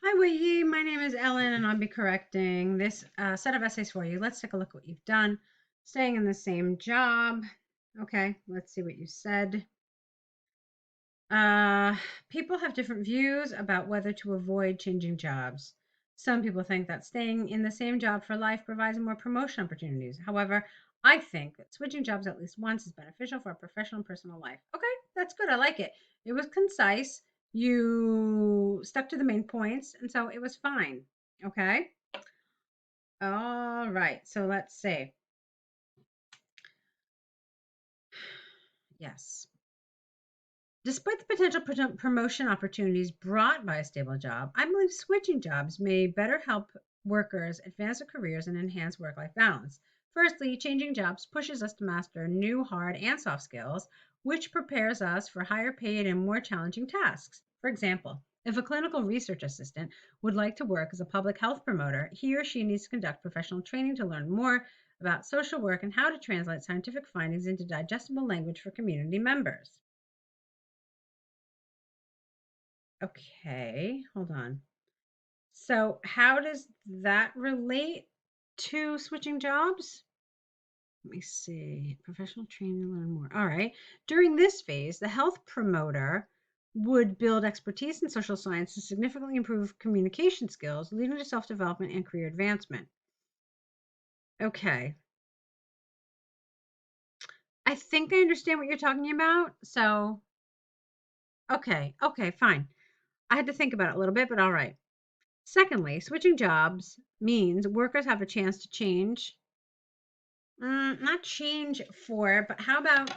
Hi, Weiyi. My name is Ellen, and I'll be correcting this set of essays for you. Let's take a look at what you've done. Staying in the same job. Okay, let's see what you said. Uh, People have different views about whether to avoid changing jobs. Some people think that staying in the same job for life provides more promotion opportunities. However, I think that switching jobs at least once is beneficial for a professional and personal life. Okay, that's good. I like it. It was concise. You stuck to the main points, and so it was fine. Okay. All right. So let's see. Yes. Despite the potential promotion opportunities brought by a stable job, I believe switching jobs may better help workers advance their careers and enhance work life balance. Firstly, changing jobs pushes us to master new hard and soft skills, which prepares us for higher paid and more challenging tasks. For example, if a clinical research assistant would like to work as a public health promoter, he or she needs to conduct professional training to learn more about social work and how to translate scientific findings into digestible language for community members. Okay, hold on. So, how does that relate to switching jobs? Let me see. Professional training to learn more. All right. During this phase, the health promoter would build expertise in social science to significantly improve communication skills, leading to self development and career advancement. Okay. I think I understand what you're talking about. So, okay, fine. I had to think about it a little bit, but all right. Secondly, switching jobs means workers have a chance to change. Not change for, but how about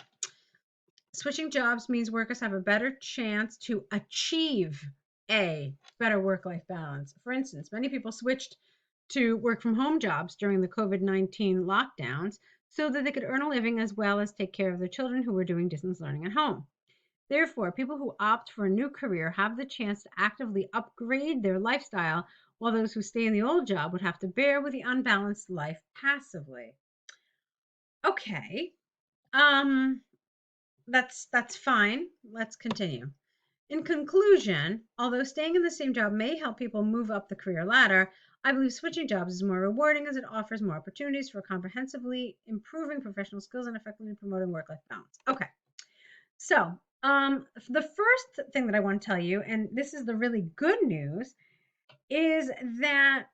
switching jobs means workers have a better chance to achieve a better work life balance. For instance, many people switched to work from home jobs during the COVID-19 lockdowns so that they could earn a living as well as take care of their children who were doing distance learning at home. Therefore, people who opt for a new career have the chance to actively upgrade their lifestyle, while those who stay in the old job would have to bear with the unbalanced life passively. Okay. Um, that's fine. Let's continue. In conclusion, although staying in the same job may help people move up the career ladder, I believe switching jobs is more rewarding as it offers more opportunities for comprehensively improving professional skills and effectively promoting work-life balance. Okay. So, the first thing that I want to tell you, and this is the really good news, is that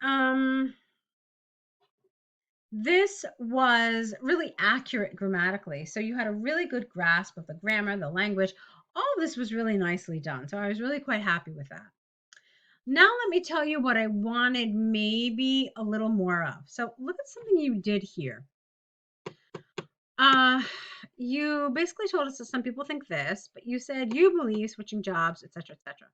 this was really accurate grammatically. So you had a really good grasp of the grammar, the language. All of this was really nicely done. So I was really quite happy with that. Now let me tell you what I wanted maybe a little more of. So look at something you did here. Uh, you basically told us that some people think this, but you said you believe switching jobs, etc., etc.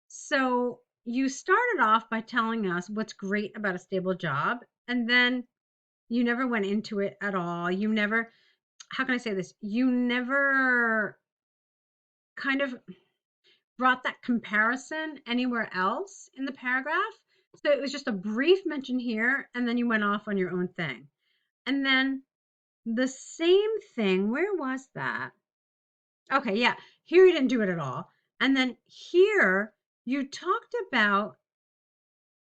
So you started off by telling us what's great about a stable job, and then you never went into it at all. You never, how can I say this? You never kind of brought that comparison anywhere else in the paragraph. So it was just a brief mention here, and then you went off on your own thing. And then the same thing, where was that? Okay, yeah, here you didn't do it at all. And then here you talked about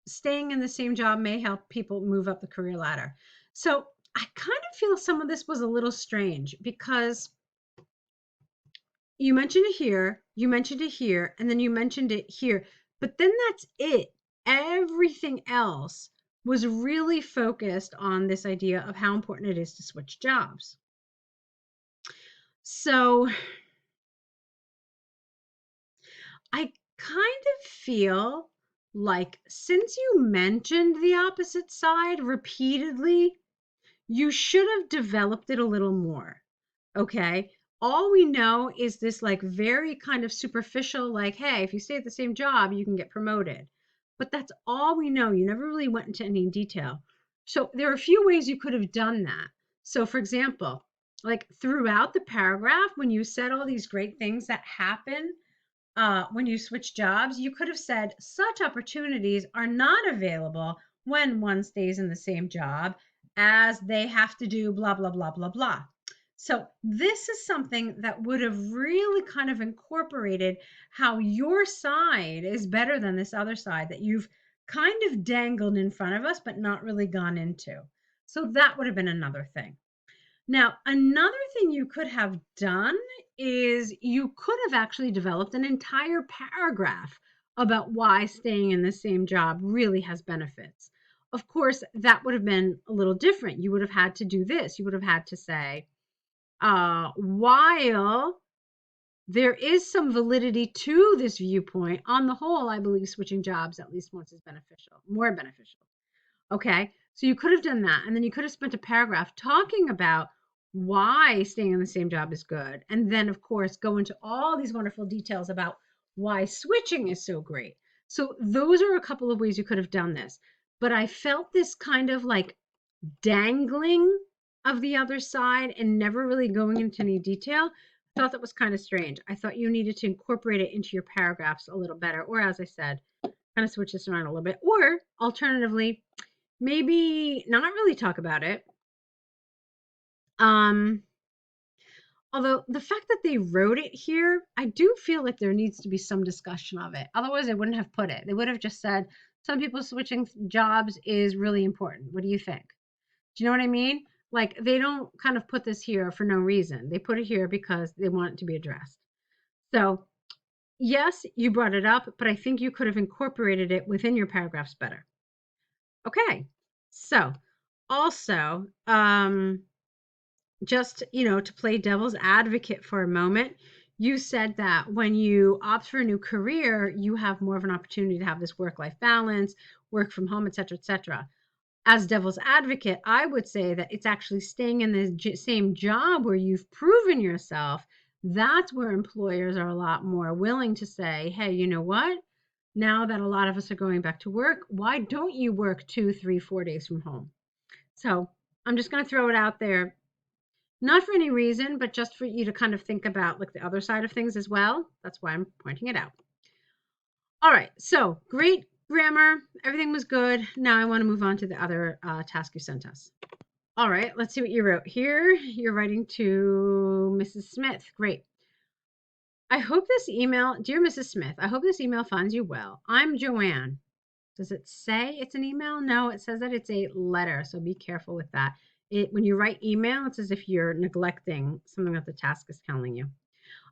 staying in the same job may help people move up the career ladder. So I kind of feel some of this was a little strange because you mentioned it here, you mentioned it here, and then you mentioned it here. But then that's it. Everything else was really focused on this idea of how important it is to switch jobs. So I kind of feel like since you mentioned the opposite side repeatedly, you should have developed it a little more. Okay. All we know is this like very kind of superficial, like, hey, if you stay at the same job, you can get promoted. But that's all we know. You never really went into any detail. So there are a few ways you could have done that. So, for example, like throughout the paragraph, when you said all these great things that happen when you switch jobs, you could have said such opportunities are not available when one stays in the same job as they have to do blah, blah, blah, blah, blah. So this is something that would have really kind of incorporated how your side is better than this other side that you've kind of dangled in front of us, but not really gone into. So that would have been another thing. Now, another thing you could have done is you could have actually developed an entire paragraph about why staying in the same job really has benefits. Of course, that would have been a little different. You would have had to do this. You would have had to say, while there is some validity to this viewpoint, on the whole, I believe switching jobs at least once is beneficial, more beneficial. Okay, so you could have done that, and then you could have spent a paragraph talking about why staying in the same job is good, and then, of course, go into all these wonderful details about why switching is so great. So those are a couple of ways you could have done this. But I felt this kind of like dangling of the other side and never really going into any detail. I thought that was kind of strange. I thought you needed to incorporate it into your paragraphs a little better, or as I said, kind of switch this around a little bit, or alternatively, maybe not really talk about it. Um, Although the fact that they wrote it here, I do feel like there needs to be some discussion of it. Otherwise, they wouldn't have put it. They would have just said, some people switching jobs is really important. What do you think? Do you know what I mean? Like they don't kind of put this here for no reason. They put it here because they want it to be addressed. So, yes, you brought it up, but I think you could have incorporated it within your paragraphs better. Okay. So, also, just, to play devil's advocate for a moment, you said that when you opt for a new career, you have more of an opportunity to have this work-life balance, work from home, et cetera, et cetera. As devil's advocate, I would say that it's actually staying in the same job where you've proven yourself. That's where employers are a lot more willing to say, hey, you know what? Now that a lot of us are going back to work, why don't you work 2, 3, 4 days from home? So I'm just going to throw it out there, not for any reason, but just for you to kind of think about like the other side of things as well. That's why I'm pointing it out. All right, so great grammar. Everything was good. Now I want to move on to the other task you sent us. All right, let's see what you wrote here. You're writing to Mrs. Smith. Great. I hope this email, dear Mrs. Smith, I hope this email finds you well. I'm Joanne. Does it say it's an email? No, it says that it's a letter, so be careful with that. When you write email, it's as if you're neglecting something that the task is telling you.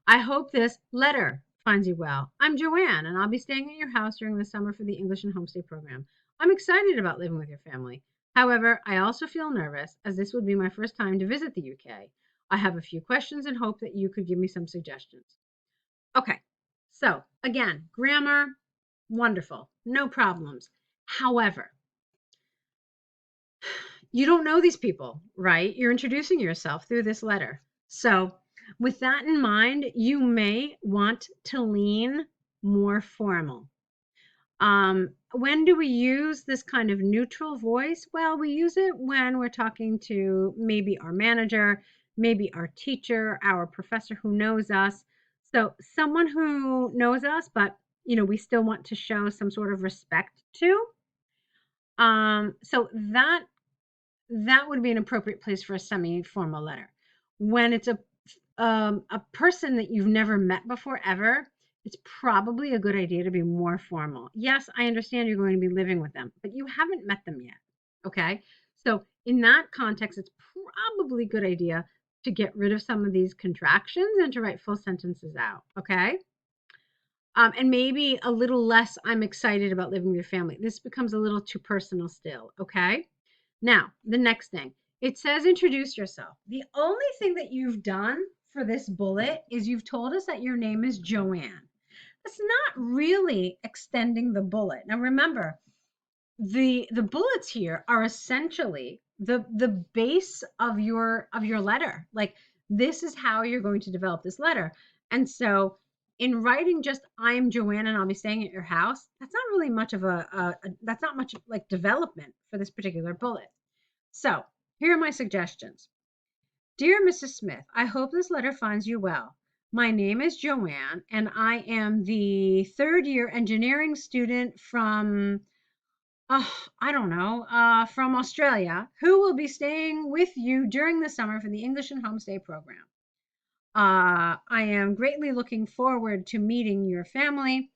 I hope this letter finds you well. I'm Joanne, and I'll be staying at your house during the summer for the English and Homestay program. I'm excited about living with your family. However, I also feel nervous, as this would be my first time to visit the UK. I have a few questions and hope that you could give me some suggestions. Okay, so again, grammar, wonderful, no problems. However, you don't know these people, right? You're introducing yourself through this letter. So, with that in mind, you may want to lean more formal. When do we use this kind of neutral voice? Well, we use it when we're talking to maybe our manager, maybe our teacher, our professor who knows us. So, someone who knows us, but we still want to show some sort of respect to. So that would be an appropriate place for a semi-formal letter. When it's a person that you've never met before ever, it's probably a good idea to be more formal. Yes, I understand you're going to be living with them, but you haven't met them yet. Okay, so in that context, it's probably a good idea to get rid of some of these contractions and to write full sentences out. Okay. And maybe a little less, I'm excited about living with your family. This becomes a little too personal still. Okay. Now, the next thing, it says introduce yourself. The only thing that you've done for this bullet is you've told us that your name is Joanne. That's not really extending the bullet. Now remember, the bullets here are essentially the base of your letter. Like this is how you're going to develop this letter. And so in writing just I'm Joanne and I'll be staying at your house, that's not really much of that's not much like development for this particular bullet. So here are my suggestions. Dear Mrs. Smith, I hope this letter finds you well. My name is Joanne, and I am the third year engineering student from I don't know, from Australia, who will be staying with you during the summer for the English and Homestay program. I am greatly looking forward to meeting your family.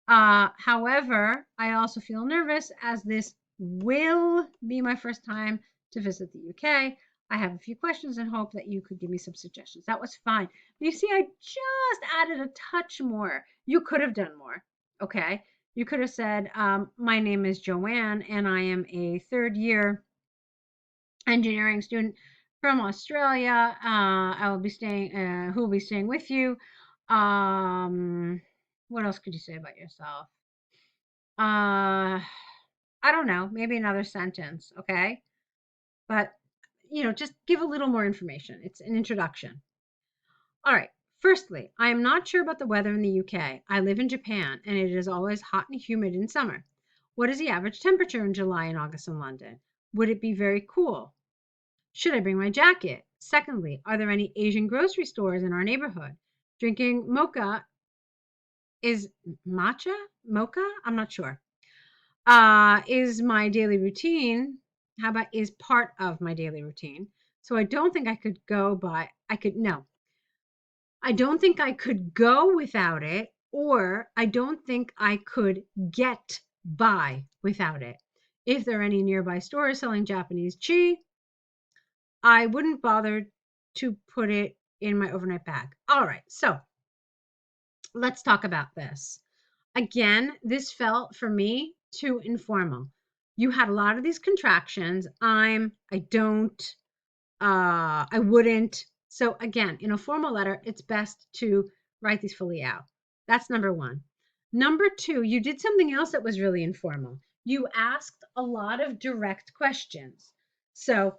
However, I also feel nervous as this will be my first time to visit the UK. I have a few questions and hope that you could give me some suggestions. That was fine. You see, I just added a touch more. You could have done more. Okay. You could have said, my name is Joanne and I am a third year engineering student from Australia. I will be staying, who will be staying with you. What else could you say about yourself? I don't know, maybe another sentence, okay? But, just give a little more information. It's an introduction. All right. Firstly, I am not sure about the weather in the UK. I live in Japan and it is always hot and humid in summer. What is the average temperature in July and August in London? Would it be very cool? Should I bring my jacket? Secondly, are there any Asian grocery stores in our neighborhood? Drinking mocha is matcha? Mocha? I'm not sure. Is my daily routine. How about is part of my daily routine? So I don't think I could go by, I could, no, I don't think I could go without it, or I don't think I could get by without it. If there are any nearby stores selling Japanese tea, I wouldn't bother to put it in my overnight bag. All right, so let's talk about this. Again, this felt for me too informal. You had a lot of these contractions. I don't, I wouldn't. So again, in a formal letter, it's best to write these fully out. That's number one. Number two, you did something else that was really informal. You asked a lot of direct questions. So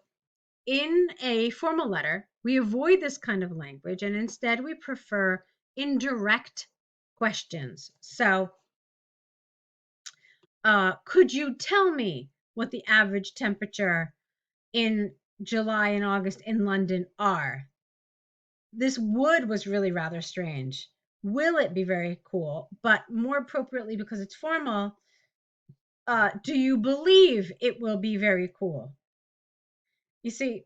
in a formal letter, we avoid this kind of language and instead we prefer indirect questions. So, could you tell me what the average temperature in July and August in London are? This would was really rather strange. Will it be very cool? But more appropriately, because it's formal, do you believe it will be very cool? You see,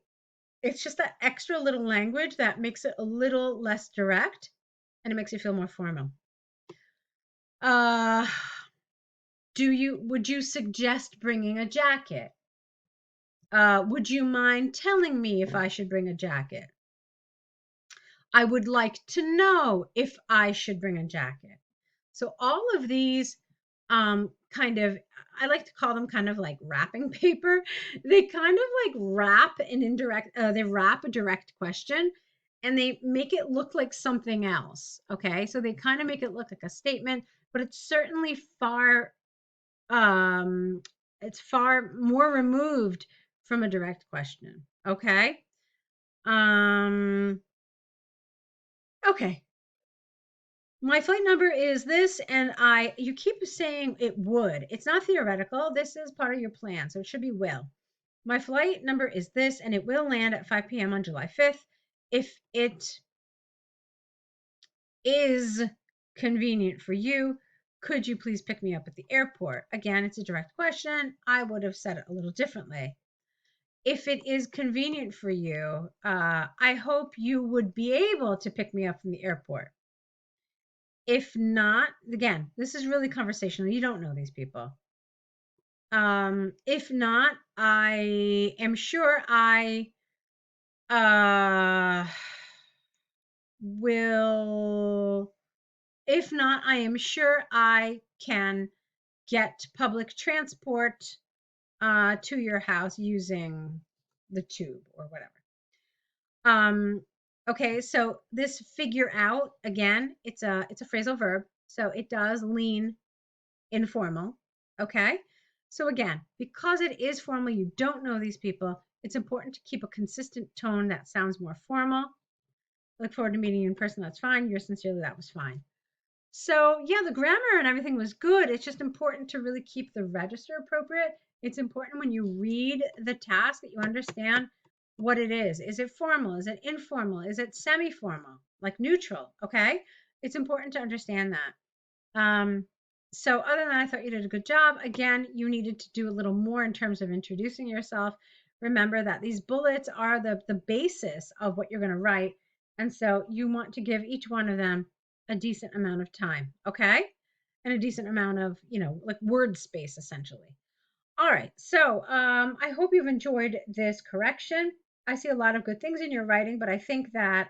it's just that extra little language that makes it a little less direct and it makes it feel more formal. Uh, would you suggest bringing a jacket? Would you mind telling me if I should bring a jacket? I would like to know if I should bring a jacket. So all of these kind of, I like to call them kind of like wrapping paper. They kind of like wrap an indirect, they wrap a direct question and they make it look like something else. Okay. So they kind of make it look like a statement, but it's certainly um, it's far more removed from a direct question. Okay. Um, okay. My flight number is this, and you keep saying it would. It's not theoretical. This is part of your plan, so it should be will. My flight number is this, and it will land at 5 p.m. on July 5th. If it is convenient for you, could you please pick me up at the airport? Again, it's a direct question. I would have said it a little differently. If it is convenient for you, I hope you would be able to pick me up from the airport. If not, again, this is really conversational. You don't know these people. If not, I am sure I uh will if not, I am sure I can get public transport to your house using the tube or whatever. Um okay, so this figure out again, it's a phrasal verb, so it does lean informal. Okay. So again, because it is formal, you don't know these people. It's important to keep a consistent tone that sounds more formal. Look forward to meeting you in person. That's fine. Yours sincerely, that was fine. So yeah, the grammar and everything was good. It's just important to really keep the register appropriate. It's important when you read the task that you understand what it is. Is it formal? Is it informal? Is it semi-formal? Like neutral? Okay. It's important to understand that. Um, So other than that, I thought you did a good job. Again, you needed to do a little more in terms of introducing yourself. Remember that these bullets are the basis of what you're going to write. And so you want to give each one of them a decent amount of time, okay? And a decent amount of, like word space essentially. All right. So I hope you've enjoyed this correction. I see a lot of good things in your writing, but I think that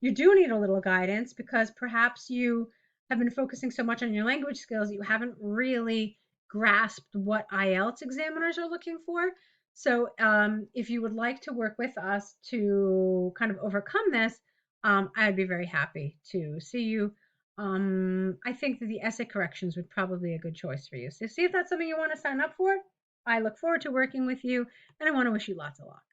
you do need a little guidance because perhaps you have been focusing so much on your language skills that you haven't really grasped what IELTS examiners are looking for. So if you would like to work with us to kind of overcome this, I'd be very happy to see you. I think that the essay corrections would probably be a good choice for you. So see if that's something you want to sign up for. I look forward to working with you, and I want to wish you lots of luck.